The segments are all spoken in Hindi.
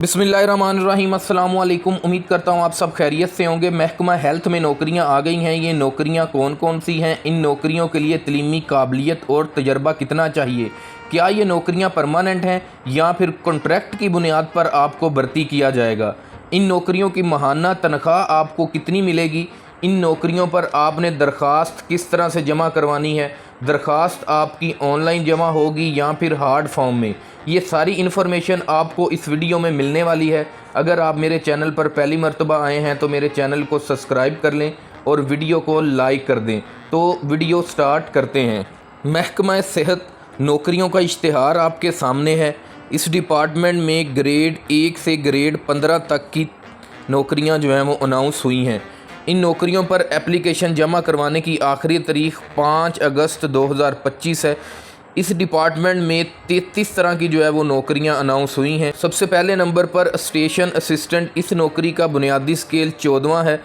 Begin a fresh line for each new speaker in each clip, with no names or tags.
बिस्मिल्लाहिर्रहमानिर्रहीम अस्सलाम वालेकुम। उम्मीद करता हूँ आप सब खैरियत से होंगे। महकमा हेल्थ में नौकरियाँ आ गई हैं। ये नौकरियाँ कौन कौन सी हैं? इन नौकरियों के लिए तलीमी काबिलियत और तजर्बा कितना चाहिए? क्या ये नौकरियाँ परमानेंट हैं या फिर कॉन्ट्रैक्ट की बुनियाद पर आपको भर्ती किया जाएगा? इन नौकरियों की माहाना तनख्वाह आपको कितनी मिलेगी? इन नौकरियों पर आपने दरख्वास्त किस तरह से जमा करवानी है? दरख्वास्त आपकी ऑनलाइन जमा होगी या फिर हार्ड फॉर्म में? ये सारी इन्फॉर्मेशन आपको इस वीडियो में मिलने वाली है। अगर आप मेरे चैनल पर पहली मर्तबा आए हैं तो मेरे चैनल को सब्सक्राइब कर लें और वीडियो को लाइक कर दें। तो वीडियो स्टार्ट करते हैं। महकमा सेहत नौकरियों का इश्तिहार आपके सामने है। इस डिपार्टमेंट में ग्रेड 1 से ग्रेड 15 तक की नौकरियां जो हैं वो अनाउंस हुई हैं। इन नौकरियों पर एप्लीकेशन जमा करवाने की आखिरी तारीख 5 अगस्त 2025 है। इस डिपार्टमेंट में 33 तरह की जो है वो नौकरियां अनाउंस हुई हैं। सबसे पहले नंबर पर स्टेशन असिस्टेंट, इस नौकरी का बुनियादी स्केल 14वां है।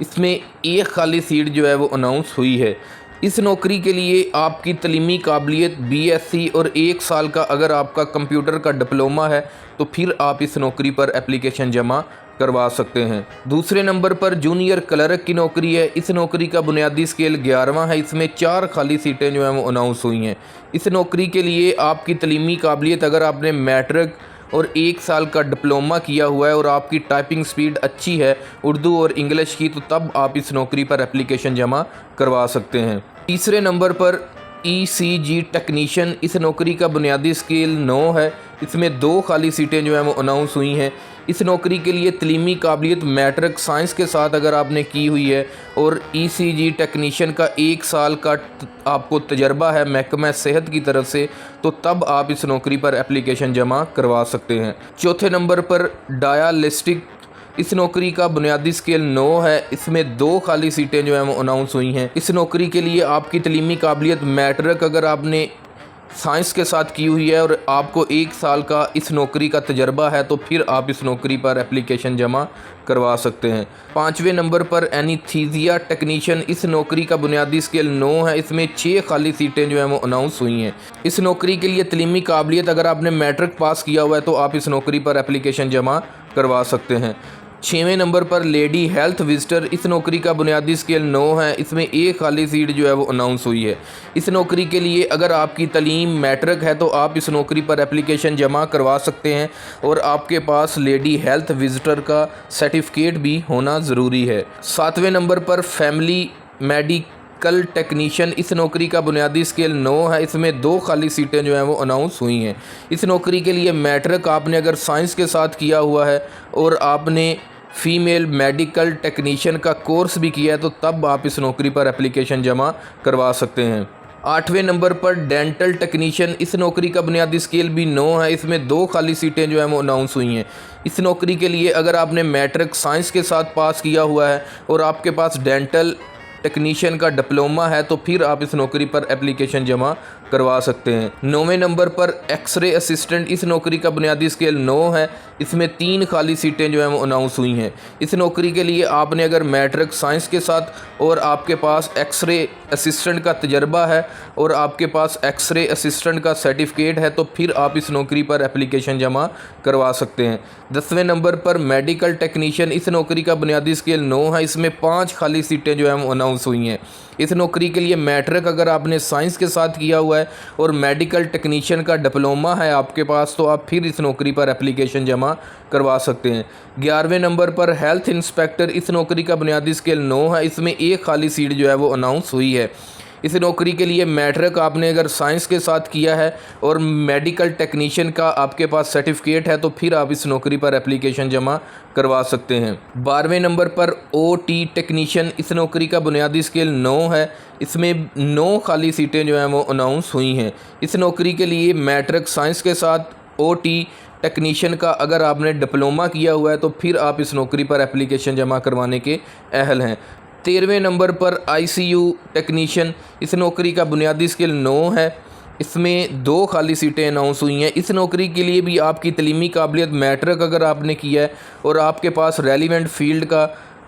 इसमें एक खाली सीट जो है वो अनाउंस हुई है। इस नौकरी के लिए आपकी तलीमी काबिलियत BSc और 1 साल का अगर आपका कंप्यूटर का डिप्लोमा है तो फिर आप इस नौकरी पर एप्लीकेशन जमा करवा सकते हैं। दूसरे नंबर पर जूनियर क्लर्क की नौकरी है। इस नौकरी का बुनियादी स्केल 11वां है। इसमें 4 खाली सीटें जो हैं वो अनाउंस हुई हैं। इस नौकरी के लिए आपकी तलीमी काबिलियत अगर आपने मैट्रिक और 1 साल का डिप्लोमा किया हुआ है और आपकी टाइपिंग स्पीड अच्छी है उर्दू और इंग्लिश की, तो तब आप इस नौकरी पर एप्लीकेशन जमा करवा सकते हैं। तीसरे नंबर पर ECG टेक्नीशियन, इस नौकरी का बुनियादी स्केल 9 है। इसमें 2 खाली सीटें जो हैं वो अनाउंस हुई हैं। इस नौकरी के लिए तलीमी काबिलियत मैट्रिक साइंस के साथ अगर आपने की हुई है और ECG टेक्नीशियन का 1 साल का आपको तजर्बा है महकमा सेहत की तरफ से, तो तब आप इस नौकरी पर एप्लीकेशन जमा करवा सकते हैं। चौथे नंबर पर डायलिस्टिक, इस नौकरी का बुनियादी स्केल 9 है। इसमें 2 खाली सीटें जो हैं वो अनाउंस हुई हैं। इस नौकरी के लिए आपकी तलीमी काबिलियत मैट्रिक अगर आपने साइंस के साथ की हुई है और आपको 1 साल का इस नौकरी का तजर्बा है तो फिर आप इस नौकरी पर एप्लीकेशन जमा करवा सकते हैं। 5वें नंबर पर एनीस्थीसिया टेक्नीशियन, इस नौकरी का बुनियादी स्केल 9 है। इसमें 6 खाली सीटें जो हैं वो अनाउंस हुई हैं। इस नौकरी के लिए तलीमी काबिलियत अगर आपने मैट्रिक पास किया हुआ है तो आप इस नौकरी पर एप्लीकेशन जमा करवा सकते हैं। 6वें नंबर पर लेडी हेल्थ विजिटर, इस नौकरी का बुनियादी स्केल 9 है। इसमें 1 खाली सीट जो है वो अनाउंस हुई है। इस नौकरी के लिए अगर आपकी तलीम मैट्रिक है तो आप इस नौकरी पर एप्लीकेशन जमा करवा सकते हैं और आपके पास लेडी हेल्थ विजिटर का सर्टिफिकेट भी होना ज़रूरी है। 7वें नंबर पर फैमिली मेडिकल टेक्नीशियन, इस नौकरी का बुनियादी स्केल 9 है। इसमें 2 खाली सीटें जो हैं वो अनाउंस हुई हैं। इस नौकरी के लिए मैट्रिक आपने अगर साइंस के साथ किया हुआ है और आपने फ़ीमेल मेडिकल टेक्नीशियन का कोर्स भी किया है तो तब आप इस नौकरी पर एप्लीकेशन जमा करवा सकते हैं। 8वें नंबर पर डेंटल टेक्नीशियन, इस नौकरी का बुनियादी स्केल भी 9 है। इसमें 2 खाली सीटें जो हैं वो अनाउंस हुई हैं। इस नौकरी के लिए अगर आपने मैट्रिक साइंस के साथ पास किया हुआ है और आपके पास डेंटल टेक्नीशियन का डिप्लोमा है तो फिर आप इस नौकरी पर एप्लीकेशन जमा करवा सकते हैं। 9वें नंबर पर एक्सरे असिस्टेंट, इस नौकरी का बुनियादी स्केल 9 है। इसमें 3 खाली सीटें जो हैं वो अनाउंस हुई हैं। इस नौकरी के लिए आपने अगर मैट्रिक साइंस के साथ और आपके पास एक्सरे असिस्टेंट का तजर्बा है और आपके पास एक्सरे असिस्टेंट का सर्टिफिकेट है तो फिर आप इस नौकरी पर एप्लीकेशन जमा करवा सकते हैं। 10वें नंबर पर मेडिकल टेक्नीशियन, इस नौकरी का बुनियादी स्केल 9 है। इसमें 5 खाली सीटें जो हैं वो अनाउंस हुई हैं। इस नौकरी के लिए मैट्रिक अगर आपने साइंस के साथ किया हुआ है और मेडिकल टेक्नीशियन का डिप्लोमा है आपके पास तो आप फिर इस नौकरी पर एप्लीकेशन जमा करवा सकते हैं। 11वें नंबर पर हेल्थ इंस्पेक्टर, इस नौकरी का बुनियादी स्केल 9 है। इसमें 1 खाली सीट जो है वो अनाउंस हुई है। इस नौकरी के लिए मैट्रिक आपने अगर साइंस के साथ किया है और मेडिकल टेक्नीशियन का आपके पास सर्टिफिकेट है तो फिर आप इस नौकरी पर एप्लीकेशन जमा करवा सकते हैं। 12वें नंबर पर OT टेक्नीशियन, इस नौकरी का बुनियादी स्केल 9 है। इसमें 9 खाली सीटें जो हैं वो अनाउंस हुई हैं। इस नौकरी के लिए मैट्रिक साइंस के साथ OT टेक्नीशियन का अगर आपने डिप्लोमा किया हुआ है तो फिर आप इस नौकरी पर एप्लीकेशन जमा करवाने के अहल हैं। 13वें नंबर पर ICU टेक्नीशियन, इस नौकरी का बुनियादी स्केल 9 है। इसमें 2 खाली सीटें अनाउंस हुई हैं। इस नौकरी के लिए भी आपकी तलीमी काबिलियत मैट्रिक अगर आपने किया है और आपके पास रेलिवेंट फील्ड का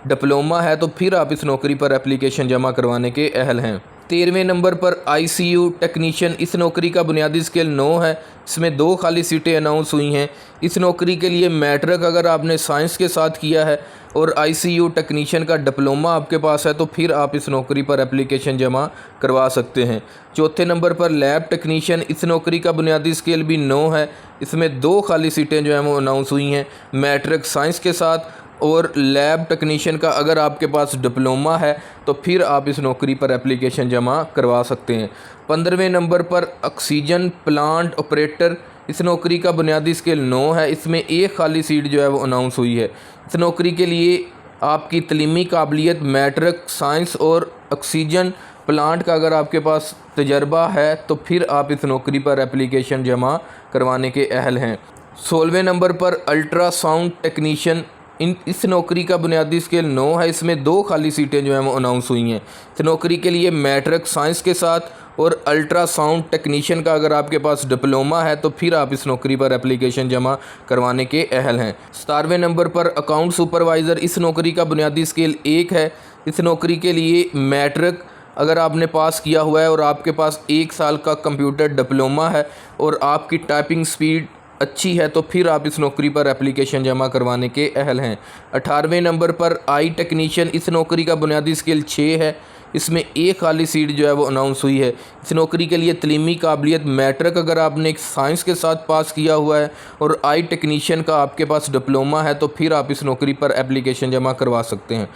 डिप्लोमा है तो फिर आप इस नौकरी पर एप्लीकेशन जमा करवाने के अहल हैं। 13वें नंबर पर ICU टेक्नीशियन, इस नौकरी का बुनियादी स्केल 9 है। इसमें 2 खाली सीटें अनाउंस हुई हैं। इस नौकरी के लिए मैट्रिक अगर आपने साइंस के साथ किया है और ICU टेक्नीशियन का डिप्लोमा आपके पास है तो फिर आप इस नौकरी पर एप्लीकेशन जमा करवा सकते हैं। चौथे नंबर पर लैब टेक्नीशियन, इस नौकरी का बुनियादी स्केल भी 9 है। इसमें 2 खाली सीटें जो हैं वो अनाउंस हुई हैं मैट्रिक साइंस के साथ, और लैब टेक्नीशियन का अगर आपके पास डिप्लोमा है तो फिर आप इस नौकरी पर एप्लीकेशन जमा करवा सकते हैं। 15वें नंबर पर ऑक्सीजन प्लांट ऑपरेटर, इस नौकरी का बुनियादी स्केल 9 है। इसमें 1 खाली सीट जो है वो अनाउंस हुई है। इस नौकरी के लिए आपकी तलीमी काबिलियत मैट्रिक साइंस और ऑक्सीजन प्लांट का अगर आपके पास तजर्बा है तो फिर आप इस नौकरी पर एप्लीकेशन जमा करवाने के अहल हैं। 16वें नंबर पर अल्ट्रासाउंड टेक्नीशियन, इस नौकरी का बुनियादी स्केल 9 है। इसमें 2 खाली सीटें जो हैं वो अनाउंस हुई हैं। इस नौकरी के लिए मैट्रिक साइंस के साथ और अल्ट्रासाउंड टेक्नीशियन का अगर आपके पास डिप्लोमा है तो फिर आप इस नौकरी पर एप्लीकेशन जमा करवाने के अहल हैं। 17वें नंबर पर अकाउंट सुपरवाइज़र, इस नौकरी का बुनियादी स्केल 1 है। इस नौकरी के लिए मैट्रिक अगर आपने पास किया हुआ है और आपके पास 1 साल का कंप्यूटर डिप्लोमा है और आपकी टाइपिंग स्पीड अच्छी है तो फिर आप इस नौकरी पर एप्लीकेशन जमा करवाने के अहल हैं। 18वें नंबर पर आई टेक्नीशियन, इस नौकरी का बुनियादी स्केल 6 है। इसमें 1 खाली सीट जो है वो अनाउंस हुई है। इस नौकरी के लिए तलीमी काबिलियत मैट्रिक अगर आपने साइंस के साथ पास किया हुआ है और आई टेक्नीशियन का आपके पास डिप्लोमा है तो फिर आप इस नौकरी पर एप्लीकेशन जमा करवा सकते हैं।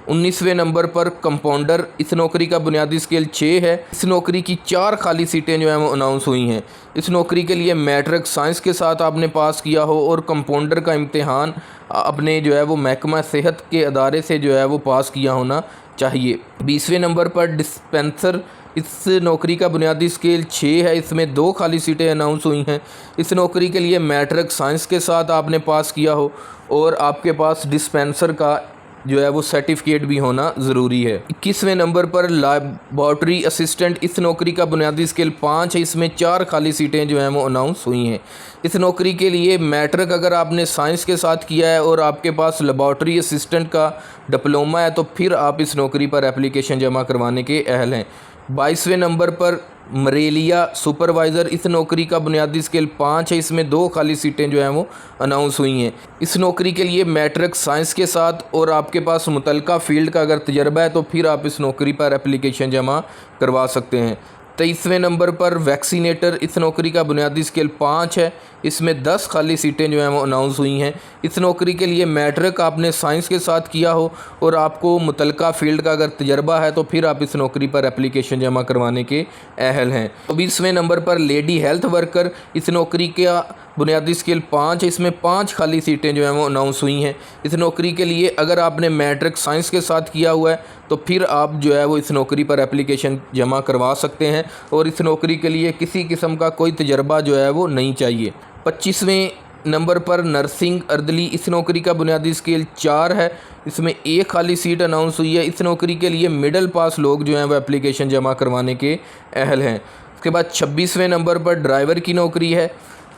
19वें नंबर पर कंपाउंडर, इस नौकरी का बुनियादी स्केल 6 है। इस नौकरी की 4 खाली सीटें जो हैं वो अनाउंस हुई हैं। इस नौकरी के लिए मैट्रिक साइंस के साथ आपने पास किया हो और कंपाउंडर का इम्तिहान अपने जो है वो महकमा सेहत के अदारे से जो है वो पास किया होना चाहिए। 20वें नंबर पर डिस्पेंसर, इस नौकरी का बुनियादी स्केल 6 है। इसमें 2 खाली सीटें अनाउंस हुई हैं। इस नौकरी के लिए मैट्रिक साइंस के साथ आपने पास किया हो और आपके पास डिस्पेंसर का जो है वो सर्टिफिकेट भी होना ज़रूरी है। 21वें नंबर पर लैबोरेटरी असिस्टेंट, इस नौकरी का बुनियादी स्केल 5 है। इसमें 4 खाली सीटें जो हैं वो अनाउंस हुई हैं। इस नौकरी के लिए मैट्रिक अगर आपने साइंस के साथ किया है और आपके पास लैबोरेटरी असिस्टेंट का डिप्लोमा है तो फिर आप इस नौकरी पर एप्लीकेशन जमा करवाने के अहल हैं। 22वें नंबर पर मरेलिया सुपरवाइज़र, इस नौकरी का बुनियादी स्केल 5 है। इसमें 2 खाली सीटें जो हैं वो अनाउंस हुई हैं। इस नौकरी के लिए मैट्रिक साइंस के साथ और आपके पास मुतलका फ़ील्ड का अगर तजर्बा है तो फिर आप इस नौकरी पर एप्लीकेशन जमा करवा सकते हैं। 23वें नंबर पर वैक्सीनेटर, इस नौकरी का बुनियादी स्केल 5 है। इसमें 10 खाली सीटें जो हैं वो अनाउंस हुई हैं। इस नौकरी के लिए मैट्रिक आपने साइंस के साथ किया हो और आपको मुतलका फ़ील्ड का अगर तजर्बा है तो फिर आप इस नौकरी पर एप्लीकेशन जमा करवाने के अहल हैं। 20वें नंबर पर लेडी हेल्थ वर्कर, इस नौकरी का बुनियादी स्केल 5 है। इसमें 5 खाली सीटें जो हैं वो अनाउंस हुई हैं। इस नौकरी के लिए अगर आपने मैट्रिक साइंस के साथ किया हुआ है तो फिर आप जो है वो इस नौकरी पर एप्लीकेशन जमा करवा सकते हैं और इस नौकरी के लिए किसी किस्म का कोई तजर्बा जो है वो नहीं चाहिए। 25वें नंबर पर नर्सिंग अर्दली, इस नौकरी का बुनियादी स्केल 4 है। इसमें 1 खाली सीट अनाउंस हुई है। इस नौकरी के लिए मिडिल पास लोग जो हैं वो एप्लीकेशन जमा करवाने के अहल हैं। उसके बाद 26वें नंबर पर ड्राइवर की नौकरी है।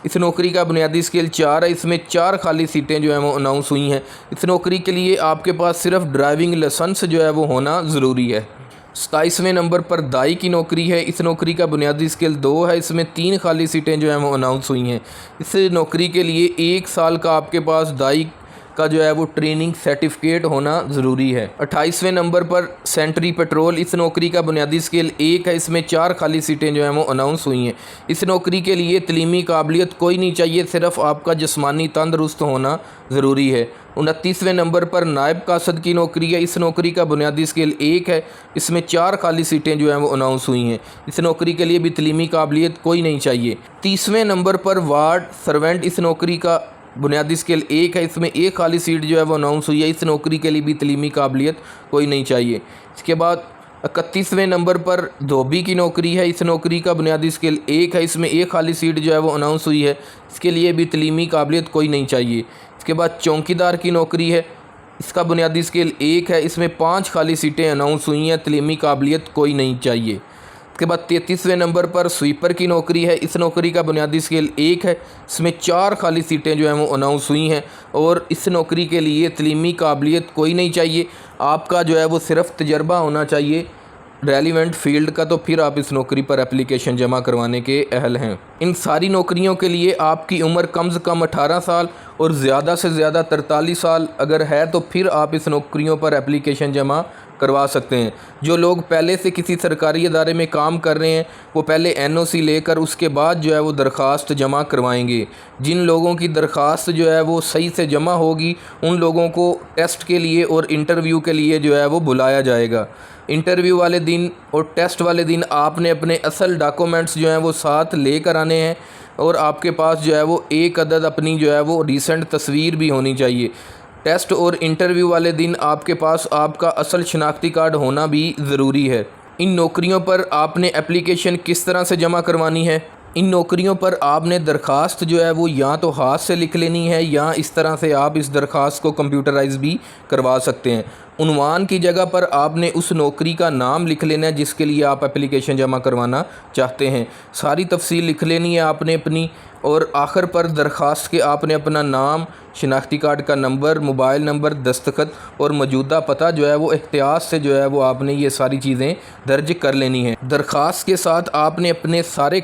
इस नौकरी का बुनियादी स्केल 4 है। इसमें 4 खाली सीटें जो हैं वो अनाउंस हुई हैं। इस नौकरी के लिए आपके पास सिर्फ ड्राइविंग लाइसेंस जो है वो होना ज़रूरी है। 27वें नंबर पर दाई की नौकरी है। इस नौकरी का बुनियादी स्केल 2 है। इसमें 3 खाली सीटें जो हैं वो अनाउंस हुई हैं। इस नौकरी के लिए 1 साल का आपके पास दाई का जो है वो ट्रेनिंग सर्टिफिकेट होना ज़रूरी है। 28वें नंबर पर सेंट्री पेट्रोल, इस नौकरी का बुनियादी स्केल 1 है। इसमें 4 खाली सीटें जो हैं वो अनाउंस हुई हैं। इस नौकरी के लिए तलीमी काबिलियत कोई नहीं चाहिए, सिर्फ आपका जिस्मानी तंदरुस्त होना ज़रूरी है। 29वें नंबर पर नायब कासद की नौकरी है। इस नौकरी का बुनियादी स्केल 1 है। इसमें 4 खाली सीटें जो हैं वो अनाउंस हुई हैं। इस नौकरी के लिए भी तलीमी काबिलियत कोई नहीं चाहिए। 30वें नंबर पर वार्ड सर्वेंट, इस नौकरी का बुनियादी स्केल 1 है। इसमें 1 खाली सीट जो है वो अनाउंस हुई है। इस नौकरी के लिए भी तलीमी काबिलियत कोई नहीं चाहिए। इसके बाद 31वें नंबर पर धोबी की नौकरी है। इस नौकरी का बुनियादी स्केल 1 है। इसमें 1 खाली सीट जो है वो अनाउंस हुई है। इसके लिए भी तलीमी काबिलियत कोई नहीं चाहिए। इसके बाद चौकीदार की नौकरी है। इसका बुनियादी स्केल 1 है। इसमें 5 खाली सीटें अनाउंस हुई हैं। तलीमी काबिलियत कोई नहीं चाहिए। इसके बाद 33वें नंबर पर स्वीपर की नौकरी है। इस नौकरी का बुनियादी स्केल 1 है। इसमें 4 खाली सीटें जो हैं वो अनाउंस हुई हैं और इस नौकरी के लिए तलीमी काबिलियत कोई नहीं चाहिए। आपका जो है वो सिर्फ तजर्बा होना चाहिए रेलिवेंट फील्ड का, तो फिर आप इस नौकरी पर एप्लीकेशन जमा करवाने के अहल हैं। इन सारी नौकरियों के लिए आपकी उम्र कम से कम 18 साल और ज़्यादा से ज़्यादा 43 साल अगर है तो फिर आप इस नौकरियों पर एप्लीकेशन जमा करवा सकते हैं। जो लोग पहले से किसी सरकारी इदारे में काम कर रहे हैं वो पहले एनओसी लेकर उसके बाद जो है वो दरख्वास्त जमा करवाएंगे। जिन लोगों की दरख्वास्त जो है वो सही से जमा होगी उन लोगों को टेस्ट के लिए और इंटरव्यू के लिए जो है वो बुलाया जाएगा। इंटरव्यू वाले दिन और टेस्ट वाले दिन आपने अपने असल डॉक्यूमेंट्स जो हैं वो साथ लेकर आने हैं और आपके पास जो है वो एक अदद अपनी जो है वो रीसेंट तस्वीर भी होनी चाहिए। टेस्ट और इंटरव्यू वाले दिन आपके पास आपका असल शनाख्ती कार्ड होना भी ज़रूरी है। इन नौकरियों पर आपने एप्लीकेशन किस तरह से जमा करवानी है? इन नौकरियों पर आपने दरख्वास्त जो है वो या तो हाथ से लिख लेनी है या इस तरह से आप इस दरख्वास्त को कंप्यूटराइज भी करवा सकते हैं। उन्वान की जगह पर आपने उस नौकरी का नाम लिख लेना है जिसके लिए आप एप्लीकेशन जमा करवाना चाहते हैं। सारी तफसील लिख लेनी है आपने अपनी, और आखिर पर दरख्वास्त के आपने अपना नाम, शनाख्ती कार्ड का नंबर, मोबाइल नंबर, दस्तखत और मौजूदा पता जो है वो एहतियात से जो है वो आपने ये सारी चीज़ें दर्ज कर लेनी है। दरख्वास्त के साथ आपने अपने सारे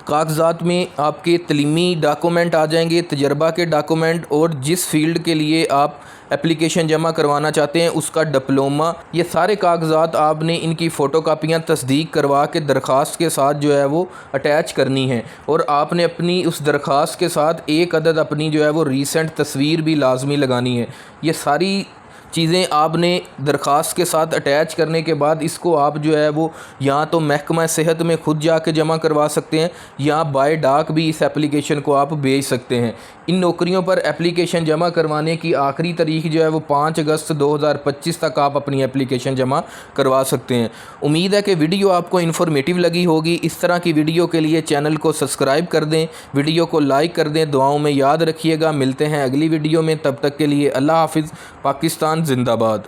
कागज़ात में आपके तलीमी डॉक्यूमेंट आ जाएंगे, तजर्बा के डॉक्यूमेंट, और जिस फील्ड के लिए आप एप्लीकेशन जमा करवाना चाहते हैं उसका डिप्लोमा, ये सारे कागज़ात आपने इनकी फ़ोटोकापियाँ तस्दीक करवा के दरख्वास्त के साथ जो है वो अटैच करनी है। और आपने अपनी उस दरख्वास्त के साथ एक अदद अपनी जो है वो रीसेंट तस्वीर भी लाजमी लगानी है। ये सारी चीज़ें आपने दरख्वास्त के साथ अटैच करने के बाद इसको आप जो है वो या तो महकमा सेहत में ख़ुद जाके जमा करवा सकते हैं या बाय डाक भी इस एप्लीकेशन को आप भेज सकते हैं। इन नौकरियों पर एप्लीकेशन जमा करवाने की आखिरी तारीख जो है वो 5 अगस्त 2025 तक आप अपनी एप्लीकेशन जमा करवा सकते हैं। उम्मीद है कि वीडियो आपको इन्फॉर्मेटिव लगी होगी। इस तरह की वीडियो के लिए चैनल को सब्सक्राइब कर दें, वीडियो को लाइक कर दें, दुआओं में याद रखिएगा। मिलते हैं अगली वीडियो में, तब तक के लिए अल्लाह हाफिज़। पाकिस्तान जिंदाबाद।